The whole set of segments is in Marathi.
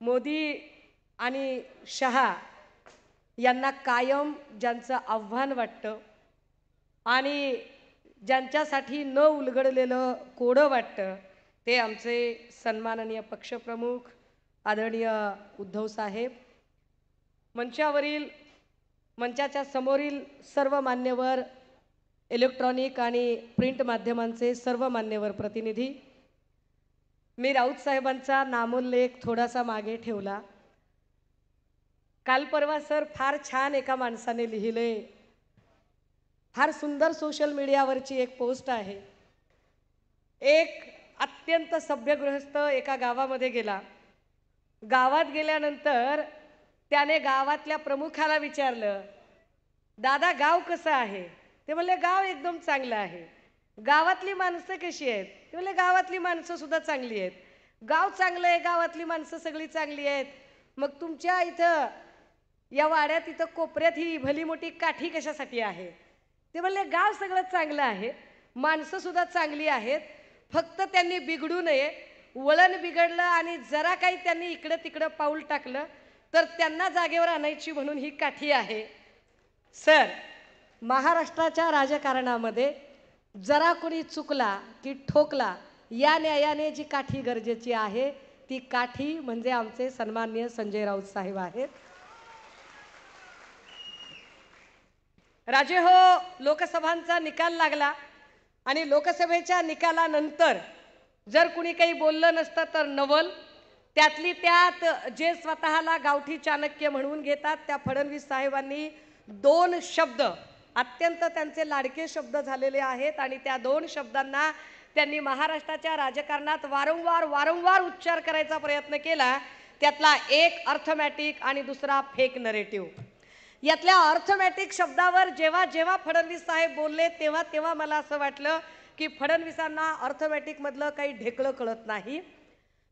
मोदी आणि शहा यांना कायम ज्यांचं आव्हान वाटतं आणि ज्यांच्यासाठी न उलगडलेलं कोडं वाटतं ते आमचे सन्माननीय पक्षप्रमुख आदरणीय उद्धव साहेब, मंचाच्या समोरील सर्व मान्यवर, इलेक्ट्रॉनिक आणि प्रिंट माध्यमांचे सर्व मान्यवर प्रतिनिधी, मी राऊत साहेबांचा नामोल्लेख थोडासा मागे ठेवला। काल परवा सर फार छान एका माणसाने लिहिले, फार सुंदर सोशल मीडियावरची एक पोस्ट आहे। एक अत्यंत सभ्य गृहस्थ एका गावामध्ये गेला। गावात गेल्यानंतर त्याने गावातल्या प्रमुखाला विचारलं, दादा गाव कसं आहे? ते म्हणले गाव एकदम चांगलं आहे। गावातली माणसं कशी आहेत? ते म्हणले गावातली माणसं सुद्धा चांगली आहेत। गाव चांगलं आहे, गावातली माणसं सगळी चांगली आहेत, मग तुमच्या इथं या वाड्यात इथं कोपऱ्यात ही भली मोठी काठी कशासाठी आहे? ते म्हणले गाव सगळं चांगलं आहे, माणसं सुद्धा चांगली आहेत, फक्त त्यांनी बिघडू नये, वळण बिघडलं आणि जरा काही त्यांनी इकडं तिकडं पाऊल टाकलं तर त्यांना जागेवर आणायची म्हणून ही काठी आहे। सर, महाराष्ट्राच्या राजकारणामध्ये जरा कोणी चुकला की ठोकला या न्यायाने जी काठी गरजेची आहे ती काठी म्हणजे आमचे सन्माननीय संजय राऊत साहेब आहेत। राजे हो, लोकसभांचा निकाल लागला आणि लोकसभेच्या निकालानंतर जर कुणी काही बोललं नसतं तर नवल, त्यातली त्यात जे स्वतःला गावठी चाणक्य म्हणून घेतात त्या फडणवीस साहेबांनी दोन शब्द अत्यंत त्यांचे लाडके शब्द झालेले आहेत आणि त्या दोन शब्दांना त्यांनी महाराष्ट्राच्या राजकारणात वारंवार उच्चार करायचा प्रयत्न केला। त्यातला एक अर्थमॅटिक आणि दुसरा फेक नरेटिव्ह। यातल्या अर्थमॅटिक शब्दावर जेव्हा जेव्हा फडणवीस साहेब बोलले तेव्हा तेव्हा मला असं वाटलं की फडणवीसांना अर्थमॅटिक मधलं काही ढेकळं कळत नाही।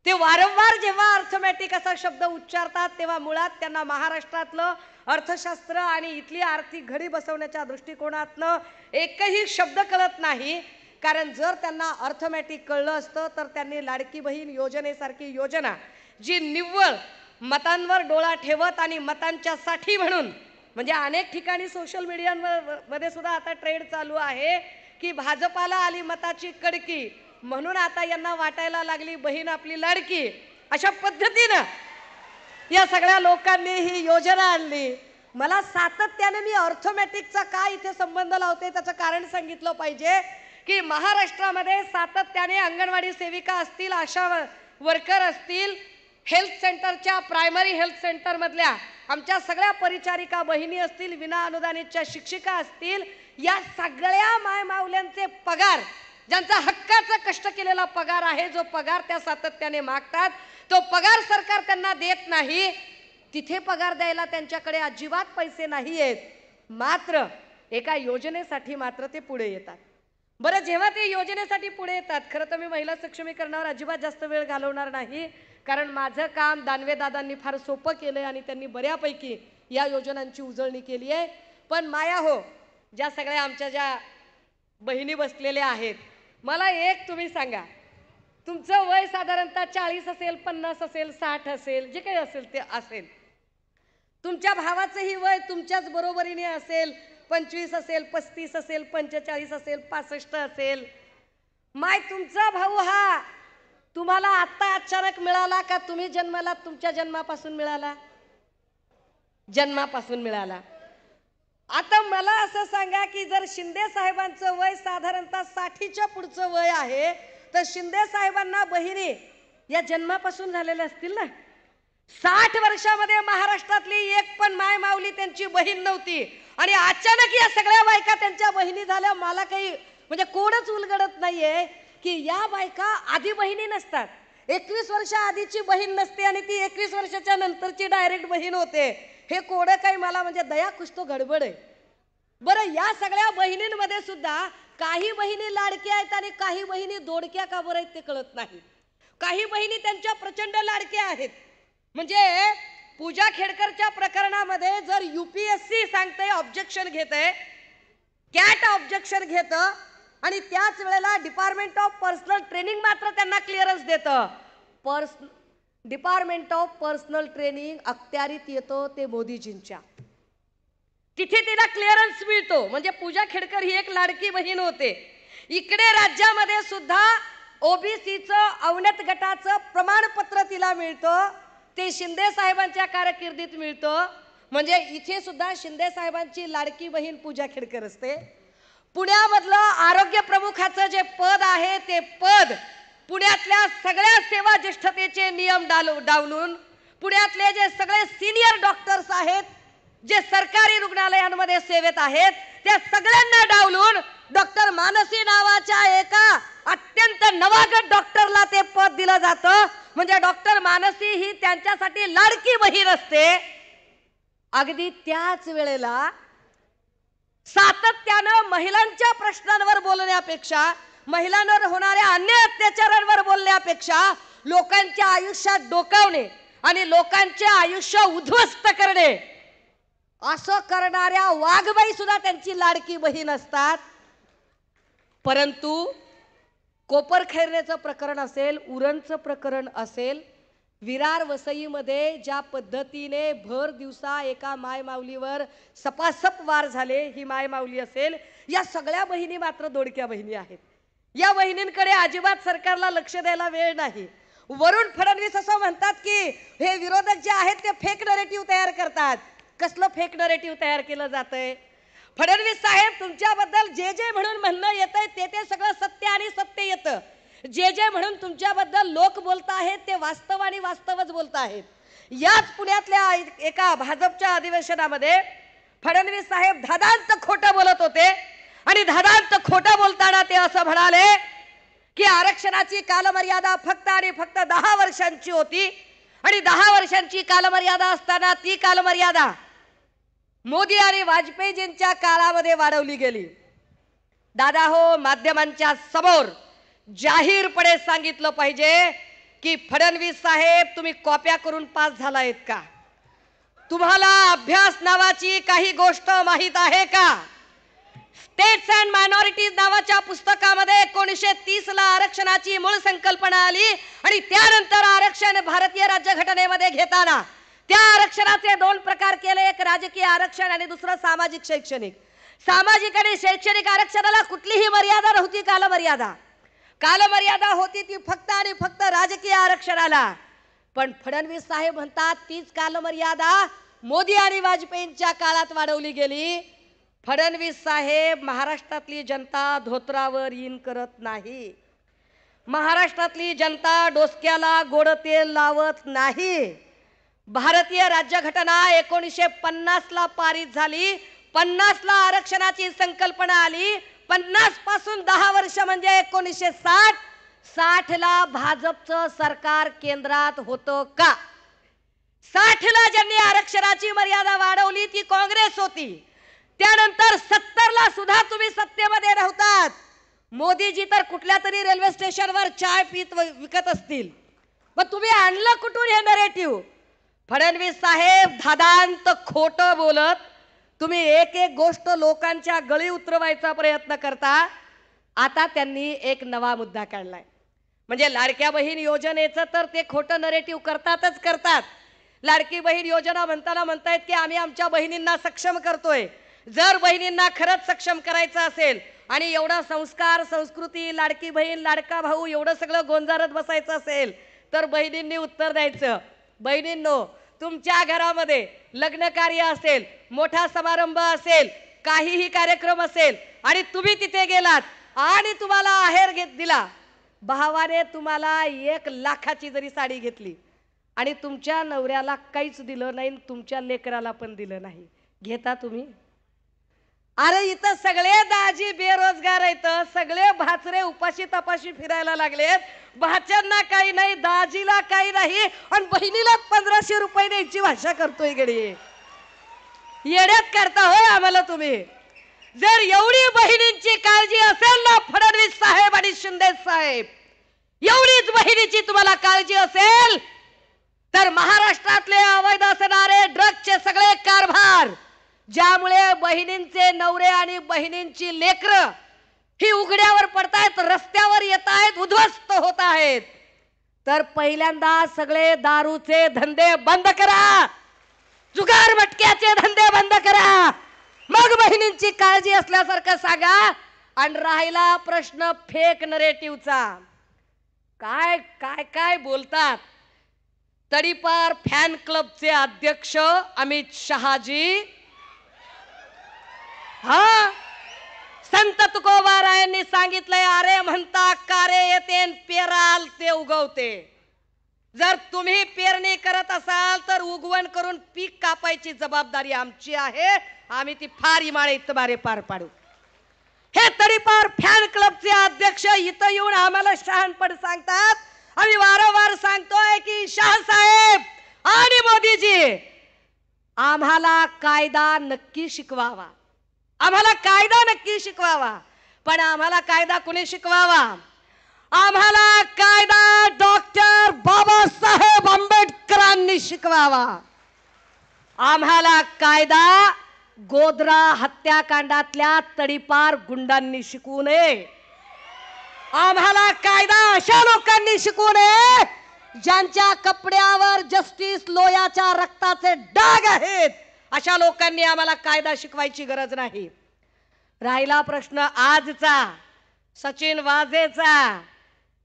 ते वारंवार जेव्हा अर्थमॅटिक असा शब्द उच्चारतात तेव्हा मुळात त्यांना महाराष्ट्रातलं अर्थशास्त्र आणि इथली आर्थिक घडी बसवण्याच्या दृष्टिकोनातनं एकही शब्द कळत नाही। कारण जर त्यांना अर्थमॅटिक कळलं असतं तर त्यांनी लाडकी बहीण योजनेसारखी योजना जी निव्वळ मतांवर डोळा ठेवत आणि मतांच्या साठी म्हणून, म्हणजे अनेक ठिकाणी सोशल मीडियामध्ये सुद्धा आता ट्रेंड चालू आहे की भाजपाला आली मताची कडकी म्हणून आता यांना वाटायला लागली बहीण आपली लाडकी, अशा पद्धतीनं या सगळ्या लोकांनी ही योजना आणली। मला सातत्याने मी अर्थमॅटिकचा काय इथे संबंध लावते त्याचं कारण सांगितलं पाहिजे की महाराष्ट्रामध्ये सातत्याने अंगणवाडी सेविका असतील, आशा वर्कर असतील, हेल्थ सेंटरच्या प्रायमरी हेल्थ सेंटर मधल्या आमच्या सगळ्या परिचारिका बहिणी असतील, विना अनुदानितच्या शिक्षिका असतील, या सगळ्या मायमाऊल्यांचे पगार, ज्यांचा हक्काचा कष्ट केलेला पगार आहे, जो पगार त्या सातत्याने मागतात तो पगार सरकार त्यांना देत नाही। तिथे पगार द्यायला त्यांच्याकडे अजिबात पैसे नाही आहेत, मात्र एका योजनेसाठी मात्र ते पुढे येतात। बरं, जेव्हा ते योजनेसाठी पुढे येतात, खरं तर मी महिला सक्षमीकरणावर अजिबात जास्त वेळ घालवणार नाही, कारण माझं काम दानवे दादांनी फार सोपं केलंय आणि त्यांनी बऱ्यापैकी या योजनांची उजळणी केली आहे। पण माया हो, ज्या सगळ्या आमच्या ज्या बहिणी बसलेल्या आहेत, मला एक तुम्ही सांगा, तुमचं वय साधारणतः 40 असेल, 50 असेल, 60 असेल, जे काही असेल ते असेल, तुमच्या भावाचंही वय तुमच्याच बरोबरीने असेल, 25 असेल, 35 असेल, 45 असेल, 65 असेल। माय तुमचा भाऊ हा तुम्हाला आता अचानक मिळाला का तुम्ही जन्माला तुमच्या जन्मापासून मिळाला? जन्मापासून मिळाला। आता मला असं सांगा की जर शिंदे साहेबांचं वय साधारणतः 60च्या पुढचं वय आहे तर शिंदे साहेबांना बहिणी या जन्मापासून झालेल्या असतील ना? 60 वर्षामध्ये महाराष्ट्रातली एक पण माय माऊली त्यांची बहीण नव्हती आणि अचानक या सगळ्या बायका त्यांच्या बहिणी झाल्या। मला काही म्हणजे कोडच उलगडत नाहीये की या बायका आधी बहिणी नसतात, 21 वर्ष आधीची बहीण नसते आणि ती 21 वर्षाच्या नंतरची डायरेक्ट बहीण होते। हे कोड काही मला म्हणजे दया कुछ तो गडबड आहे। बरं, या सगळ्या बहिणींमध्ये सुद्धा काही बहिणी लाडक्या आहेत आणि काही बहिणी दोडक्या का बरं आहेत ते कळत नाही। काही बहिणी त्यांच्या प्रचंड लाडक्या आहेत, म्हणजे पूजा खेडकरच्या प्रकरणामध्ये जर UPSC सांगते ऑब्जेक्शन घेते, कॅट ऑब्जेक्शन घेतं, आणि त्याच वेळेला डिपार्टमेंट ऑफ पर्सनल ट्रेनिंग मात्र त्यांना क्लिअरन्स देतं. डिपार्टमेंट ऑफ पर्सनल ट्रेनिंग अखत्यारीत येतो ते मोदीजींच्या. तिथे तिला क्लिअरन्स मिळतो. म्हणजे पूजा खेडकर ही एक लाडकी बहीण होते. इकडे राज्यामध्ये सुद्धा ओबीसीचं अवनत गटाचं प्रमाणपत्र तिला मिळतं. ते शिंदे साहेबांच्या कारकिर्दीत मिळतं. म्हणजे इथे सुद्धा शिंदे साहेबांची लाडकी बहीण पूजा खेडकर असते. पुण्यामधलं आरोग्य प्रमुखाचं जे पद आहे ते पद पुण्यातल्या सगळ्या सेवा ज्येष्ठतेचे नियम डावलून पुण्यातले जे सगळे सिनियर डॉक्टर्स आहेत जे सरकारी रुग्णालयांमध्ये सेवेत आहेत त्या सगळ्यांना डावलून डॉक्टर मानसी नावाच्या एका अत्यंत नवागत डॉक्टरला ते पद दिलं जातं. म्हणजे डॉक्टर मानसी ही त्यांच्यासाठी लाडकी बहीण असते. अगदी त्याच वेळेला सातत्यानं महिलांच्या प्रश्नांवर बोलण्यापेक्षा महिलांवर होणाऱ्या अन्याय अत्याचारांवर बोलण्यापेक्षा लोकांच्या आयुष्यात डोकावणे आणि लोकांचे आयुष्य उद्ध्वस्त करणे असं करणाऱ्या वाघबाई सुद्धा त्यांची लाडकी बहीण असतात. परंतु कोपरखैरनेचं प्रकरण असेल, उरणचं प्रकरण असेल, विरार वसईमध्ये ज्या पद्धतीने भर दिवसा एका मायमाऊलीवर सपासप वार झाले, ही मायमाऊली असेल, या सगळ्या बहिणी मात्र दोडक्या बहिणी आहेत. या बहिणींकडे अजिबात सरकारला लक्ष द्यायला वेळ नाही. वरुण फडणवीस असं म्हणतात की हे विरोधक जे आहेत ते फेक नरेटिव्ह तयार करतात. कसलं फेक नरेटिव्ह तयार केलं जातंय? फडणवीस साहेब तुमच्याबद्दल जे जे म्हणून म्हणणं येतंय ते सगळं सत्य आणि सत्य येतं. जे जे म्हणून तुमच्याबद्दल लोक बोलत आहेत ते वास्तव आणि वास्तवच बोलत आहेत. याच पुण्यातल्या एका भाजपच्या अधिवेशनामध्ये फडणवीस साहेब धादांत खोटं बोलत होते आणि धादांत खोटं बोलताना ते असं म्हणाले की आरक्षणाची कालमर्यादा फक्त आणि फक्त 10 वर्षांची होती आणि 10 वर्षांची कालमर्यादा असताना ती कालमर्यादा मोदी आणि वाजपेयीजींच्या काळामध्ये वाढवली गेली. दादा हो, माध्यमांच्या समोर जाहीरपणे सांगितलं पाहिजे की फडणवीस साहेब तुम्ही कॉप्या करून पास झालायत का? तुम्हाला अभ्यास नावाची काही गोष्ट माहित आहे का? स्टेट्स अँड मायनॉरिटीज नावाच्या पुस्तकामध्ये 1930 ला आरक्षणाची मूळ संकल्पना आली आणि त्यानंतर आरक्षण भारतीय राज्यघटनेमध्ये घेताना त्या आरक्षणाचे 2 प्रकार केले. एक राजकीय आरक्षण आणि दुसरं सामाजिक शैक्षणिक. सामाजिक आणि शैक्षणिक आरक्षणाला कुठलीही मर्यादा नव्हती. कालमर्यादा होती ती फक्त आणि फक्त राजकीय आरक्षणाला. पण फडणवीस साहेब म्हणतात तीच कालमर्यादा मोदी आणि वाजपेयींच्या काळात वाढवली गेली. फडणवीस साहेब महाराष्ट्रातली जनता धोत्रावर इन करत नाही. महाराष्ट्रातली जनता डोसक्याला गोड तेल लावत नाही. भारतीय राज्यघटना 1950 ला पारित झाली. 50 ला आरक्षणाची संकल्पना आली. 50 पासून 10 वर्ष म्हणजे 1960. 60 ला भाजपचं सरकार केंद्रात होतं का? 60 ला ज्यांनी आरक्षणाची मर्यादा वाढवली ती काँग्रेस होती. त्यानंतर 70 ला सुद्धा तुम्ही सत्तेमध्ये नव्हतात. मोदीजी तर कुठल्या तरी रेल्वे स्टेशनवर चाय पीत विकत असतील. मग तुम्ही आणलं कुठून हे नरेटिव्ह? फडणवीस साहेब धादांत खोटं बोलत तुम्ही एक एक गोष्ट लोकांच्या गळी उतरवायचा प्रयत्न करता. आता त्यांनी एक नवा मुद्दा काढलाय. म्हणजे लाडक्या बहीण योजनेचं तर ते खोटं नरेटिव्ह करतात. लाडकी बहीण योजना म्हणताना म्हणतायत की आम्ही आमच्या बहिणींना सक्षम करतोय. जर बहिणींना खरंच सक्षम करायचं असेल आणि एवढा संस्कार, संस्कृती, लाडकी बहीण, लाडका भाऊ एवढं सगळं गोंजारत बसायचं असेल तर बहिणींनी उत्तर द्यायचं. बहिणींनो, तुमच्या घरामध्ये लग्न कार्य असेल, मोठा समारंभ असेल, काहीही कार्यक्रम असेल आणि तुम्ही तिथे गेलात आणि तुम्हाला आहेर दिला, भावाने तुम्हाला 1 लाखाची जरी साडी घेतली आणि तुमच्या नवऱ्याला काहीच दिलं नाही, तुमच्या लेकराला पण दिलं नाही, घेता तुम्ही? अरे इथं सगळे दाजी बेरोजगार आहेत, सगळे भाचरे उपाशी तपाशी फिरायला लागलेत. भाच्यांना काही नाही, दाजीला काही नाही आणि बहिणीला 1500 रुपये द्यायची भाषा करतोय. गडी येड्यात करता होय आम्हाला तुम्ही. जर एवढी बहिणींची काळजी असेल ना फडणवीस साहेब आणि शिंदे साहेब, एवढीच बहिणीची तुम्हाला काळजी असेल तर महाराष्ट्रातले अवैध असणारे ड्रग्सचे सगळे कारभार, ज्यामुळे बहिणींचे नवरे आणि बहिणींची लेकरं ही उघड्यावर पडतायत, रस्त्यावर येत आहेत, उद्ध्वस्त होत आहेत, तर पहिल्यांदा सगळे दारूचे धंदे बंद करा, जुगार मटक्याचे धंदे बंद करा, मग बहिणींची काळजी असल्यासारखं सांगा. आणि राहिला प्रश्न फेक नरेटिव्हचा, काय काय काय बोलतात. तडीपार फॅन क्लबचे अध्यक्ष अमित शहाजी, हा संत तुकोबारायांनी सांगितलंय, अरे म्हणता कारे येते पेराल ते उगवते. जर तुम्ही पेरणी करत असाल तर उगवण करून पीक कापायची जबाबदारी आमची आहे, आम्ही ती फार इमाळे इतबारे पार पाडू. हे तडीपार फॅन क्लबचे अध्यक्ष इथं येऊन आम्हाला शहाणपण सांगतात. आम्ही वारंवार सांगतोय की शहासाहेब आणि मोदीजी आम्हाला कायदा नक्की शिकवावा, आम्हाला कायदा नक्की शिकवावा. पण आम्हाला कायदा कुणी शिकवावा? आम्हाला कायदा डॉक्टर बाबासाहेब आंबेडकरांनी शिकवावा. आम्हाला कायदा गोधरा हत्याकांडातल्या तडीपार गुंडांनी शिकवू नये. आम्हाला कायदा अशा लोकांनी शिकवू नये ज्यांच्या कपड्यावर जस्टिस लोयाच्या रक्ताचे डाग आहेत. अशा लोकांनी आम्हाला कायदा शिकवायची गरज नाही. राहिला प्रश्न आजचा सचिन वाझेचा,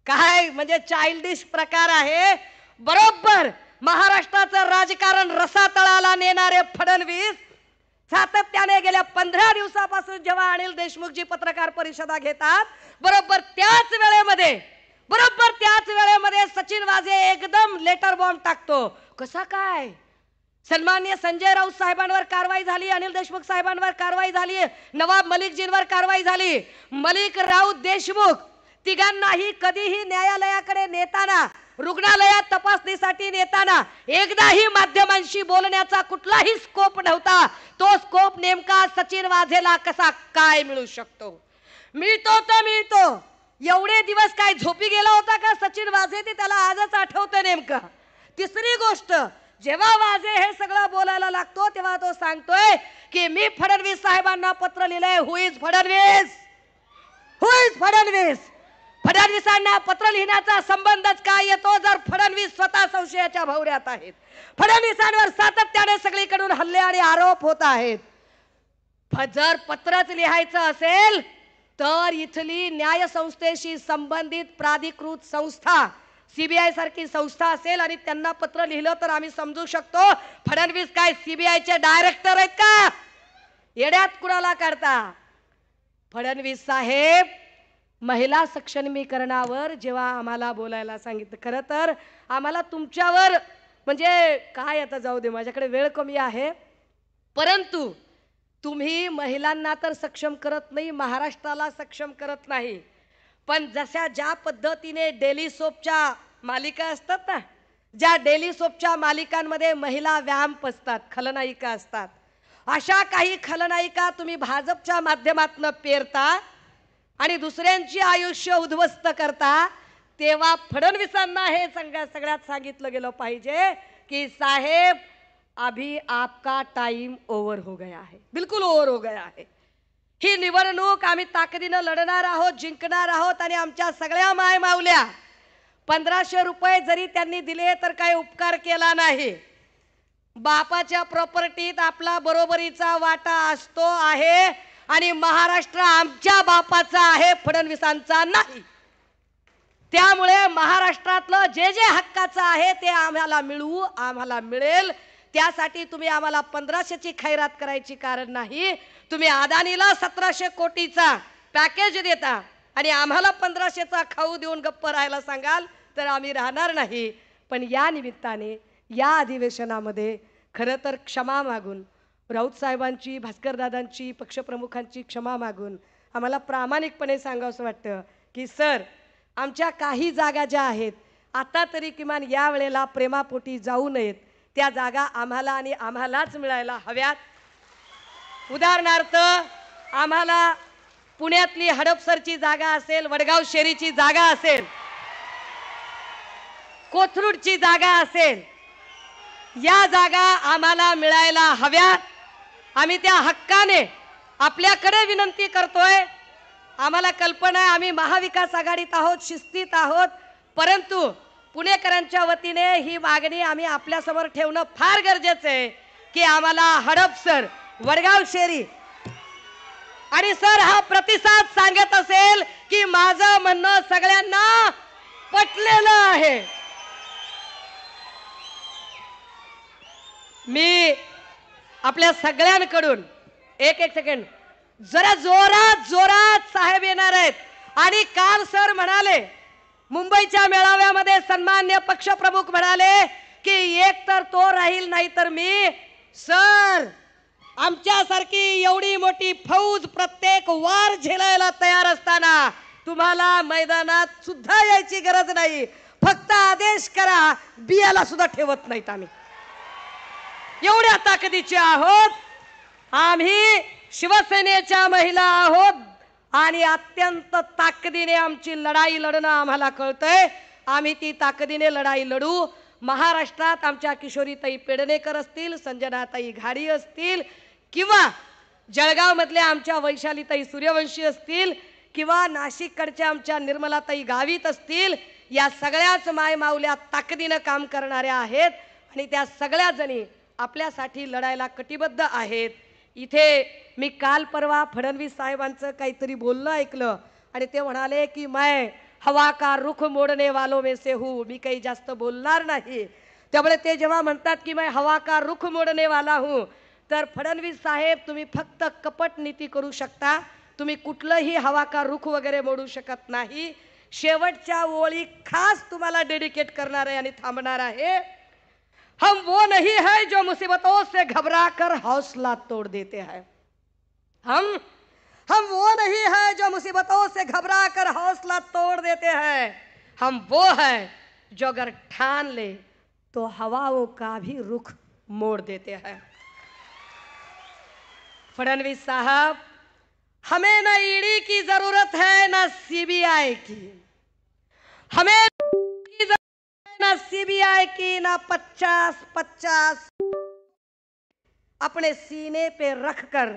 काय म्हणजे चाइल्डिश प्रकार आहे. बरोबर महाराष्ट्राचं राजकारण रसातळाला नेणारे फडणवीस सातत्याने गेल्या 15 दिवसापासून जेव्हा अनिल देशमुखजी पत्रकार परिषदा घेतात, बरोबर त्याच वेळेमध्ये सचिन वाझे एकदम लेटर बॉम्ब टाकतो. कसा काय? सन्माननीय संजय राऊत साहेबांवर कारवाई झाली, अनिल देशमुख साहेबांवर कारवाई झाली, नवाब मलिकजींवर कारवाई झाली. मलिक, राऊत, देशमुख तिघांनाही कधीही न्यायालयाकडे नेताना, रुग्णालयात तपासणीसाठी नेताना एकदाही माध्यमांशी बोलण्याचा कुठलाही स्कोप नव्हता. तो स्कोप नेमका सचिन वाझेला कसा काय मिळू शकतो? मिळतो तर मिळतो. एवढे दिवस काय झोपी गेला होता का सचिन वाझे? ते त्याला आजच आठवतं नेमका. तिसरी गोष्ट, जेव्हा वाझे हे सगळं बोलायला लागतो तेव्हा तो सांगतोय की मी फडणवीस साहेबांना पत्र लिहिलंय. Who is Fadnavis? Who is Fadnavis? फडणवीसांना पत्र लिहिण्याचा संबंधच काय येतो जर फडणवीस स्वतः संशयाच्या भोवऱ्यात आहेत. फडणवीसांवर सातत्याने सगळीकडून हल्ले आणि आरोप होत आहेत. जर पत्रच लिहायचं असेल तर इथली न्याय संस्थेशी संबंधित प्राधिकृत संस्था, सीबीआय सारखी संस्था असेल आणि त्यांना पत्र लिहिलं तर आम्ही समजू शकतो. फडणवीस काय सीबीआयचे डायरेक्टर आहेत का? येड्यात कुणाला काढता? फडणवीस साहेब महिला सक्षमीकरणावर जेव्हा आम्हाला बोलायला सांगितलं, खरं तर आम्हाला तुमच्यावर म्हणजे काय, आता जाऊ दे, माझ्याकडे वेळ कमी आहे, परंतु तुम्ही महिलांना तर सक्षम करत नाही, महाराष्ट्राला सक्षम करत नाही. पण ज्या पद्धतीने डेली सोपच्या मालिका असतात ना, ज्या डेली सोपच्या मालिकांमध्ये महिला व्यायाम असतात, खलनायिका असतात, अशा काही खलनायिका तुम्ही भाजपच्या माध्यमातून पेरता आणि दुसऱ्यांची आयुष्य उद्ध्वस्त करता. तेव्हा फडणवीसांना हे सगळ्यात सांगितलं गेलं पाहिजे की साहेब अभी आपका टाइम ओवर हो गया है, बिल्कुल ओवर हो गया है. ही निवडणूक आम्ही ताकदीनं लढणार आहोत, जिंकणार आहोत. आणि आमच्या सगळ्या माय मावल्या 1500 रुपये जरी त्यांनी दिले तर काही उपकार केला नाही. बापाच्या प्रॉपर्टीत आपला बरोबरीचा वाटा असतो आहे आणि महाराष्ट्र आमच्या बापाचा आहे, फडणवीसांचा नाही. त्यामुळे महाराष्ट्रातलं जे जे हक्काचं आहे ते आम्हाला मिळवू, आम्हाला मिळेल. त्यासाठी तुम्ही आम्हाला 1500ची खैरात करायची कारण नाही. तुम्ही अदानीला 1700 कोटीचा पॅकेज देता आणि आम्हाला 1500चा खाऊ देऊन गप्प राहायला सांगाल तर आम्ही राहणार नाही. पण या निमित्ताने या अधिवेशनामध्ये खरं तर क्षमा मागून, राऊत साहेबांची, भास्करदादांची, पक्षप्रमुखांची क्षमा मागून आम्हाला प्रामाणिकपणे सांगावंसं वाटतं की सर, आमच्या काही जागा ज्या आहेत आता तरी किमान या वेळेला प्रेमापोटी जाऊ नयेत, त्या जागा आम्हाला आणि आम्हालाच मिळायला हव्यात. उदाहरणार्थ आम्हाला पुण्यातली हडपसरची जागा असेल, वडगाव शेरीची जागा असेल, कोथरूडची जागा असेल, या जागा आम्हाला मिळायला हव्यात. आम्ही त्या हक्काने आपल्याकडे विनंती करतोय आम्हाला कल्पना आहे, आम्ही महाविकास आघाडीत आहोत, शिस्तीत आहोत, परंतु पुणेकरांच्या वतीने ही मागणी आम्ही आपल्यासमोर ठेवणं फार गरजेचं आहे की आम्हाला हडपसर, वडगाव शेरी आणि सर हा प्रतिसाद सांगत असेल की माझं म्हणणं सगळ्यांना पटलेलं आहे. मी आपल्या सगळ्यांकडून एक सेकंड, जरा जोरात जोरात साहेब येणार आहेत आणि काल सर म्हणाले मुंबईच्या मेळाव्यामध्ये सन्मान्य पक्षप्रमुख म्हणाले की एक तर तो राहील नाही तर मी. सर आमच्यासारखी एवढी मोठी फौज प्रत्येक वार झेलायला तयार असताना तुम्हाला मैदानात सुद्धा यायची गरज नाही, फक्त आदेश करा, बियाला सुद्धा ठेवत नाहीत आम्ही. एवढ्या ताकदीचे आहोत आम्ही, शिवसेनेच्या महिला आहोत आणि अत्यंत ताकदीने आमची लढाई लढणं आम्हाला कळतंय. आम्ही ती ताकदीने लढाई लढू. महाराष्ट्रात आमच्या किशोरीताई पेडणेकर असतील, संजनाताई घाडी असतील, किंवा जळगाव मधल्या आमच्या वैशालीताई सूर्यवंशी असतील, किंवा नाशिककडच्या आमच्या निर्मलाताई गावित असतील, या सगळ्याच मायमाऊल्या ताकदीनं काम करणाऱ्या आहेत आणि त्या सगळ्या जणी आपल्यासाठी लढायला कटिबद्ध आहेत. इथे मी काल परवा फडणवीस साहेबांचं काहीतरी बोलणं ऐकलं आणि ते म्हणाले की मैं हवा का रुख मोडने वालों में से हूँ, मी काही जास्त बोलणार नाही. त्यामुळे ते जेव्हा म्हणतात की मैं हवा का रुख मोडने वाला हूँ, तर फडणवीस साहेब तुम्ही फक्त कपट नीती करू शकता, तुम्ही कुठलंही हवा का रुख वगैरे मोडू शकत नाही. शेवटच्या ओळी खास तुम्हाला डेडिकेट करणार आहे आणि थांबणार आहे. हम वो नहीं है जो मुसीबतों से घबरा कर हौसला तोड़ देते हैं. हम वो नहीं है जो मुसीबतों से घबरा कर हौसला तोड़ देते हैं. हम वो है जो अगर ठान ले तो हवाओं का भी रुख मोड़ देते हैं. फडणवीस साहब, हमें न ईडी की जरूरत है न सीबीआई की, हमें ना सीबीआई की, ना 50-50 अपने सीने पे रखकर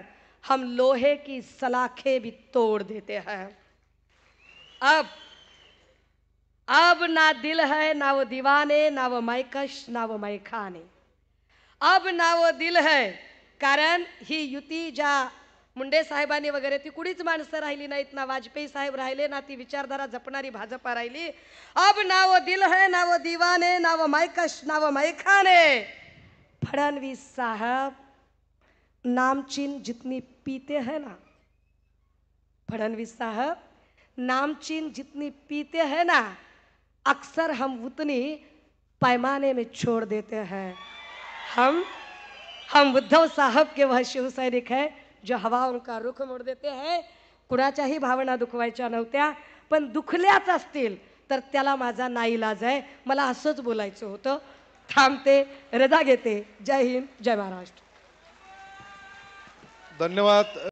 हम लोहे की सलाखें भी तोड़ देते हैं. अब ना दिल है, ना वो दीवाने, ना वो मैकश, ना वो मैखाने. अब ना वो दिल है, कारण ही युती ज्या मुंडे साहेबांनी वगैरे ती कुणीच माणसं राहिली नाहीत, ना वाजपेयी साहेब राहिले, ना ती विचारधारा जपणारी भाजपा राहिली. अब ना वो दिल है, ना वो दीवाने, ना वो मैकश, ना वो मैखाने. फडणवीस साहब, नामचीन जितनी पीते हैं ना, फडणवीस साहब नामचीन जितनी पीते हैं ना, अक्सर हम उतनी पैमाने में छोड़ देते हैं. हम उद्धव साहब के वह शिव सैनिक है जो हवाओं का रुख मोड देते हैं. कुणाच्याही भावना दुखवायच्या नव्हत्या, पण दुखल्याच असतील तर त्याला माझा नाईलाज आहे. मला असंच बोलायचं होतं. थांबते, रजा घेते. जय हिंद, जय महाराष्ट्र. धन्यवाद.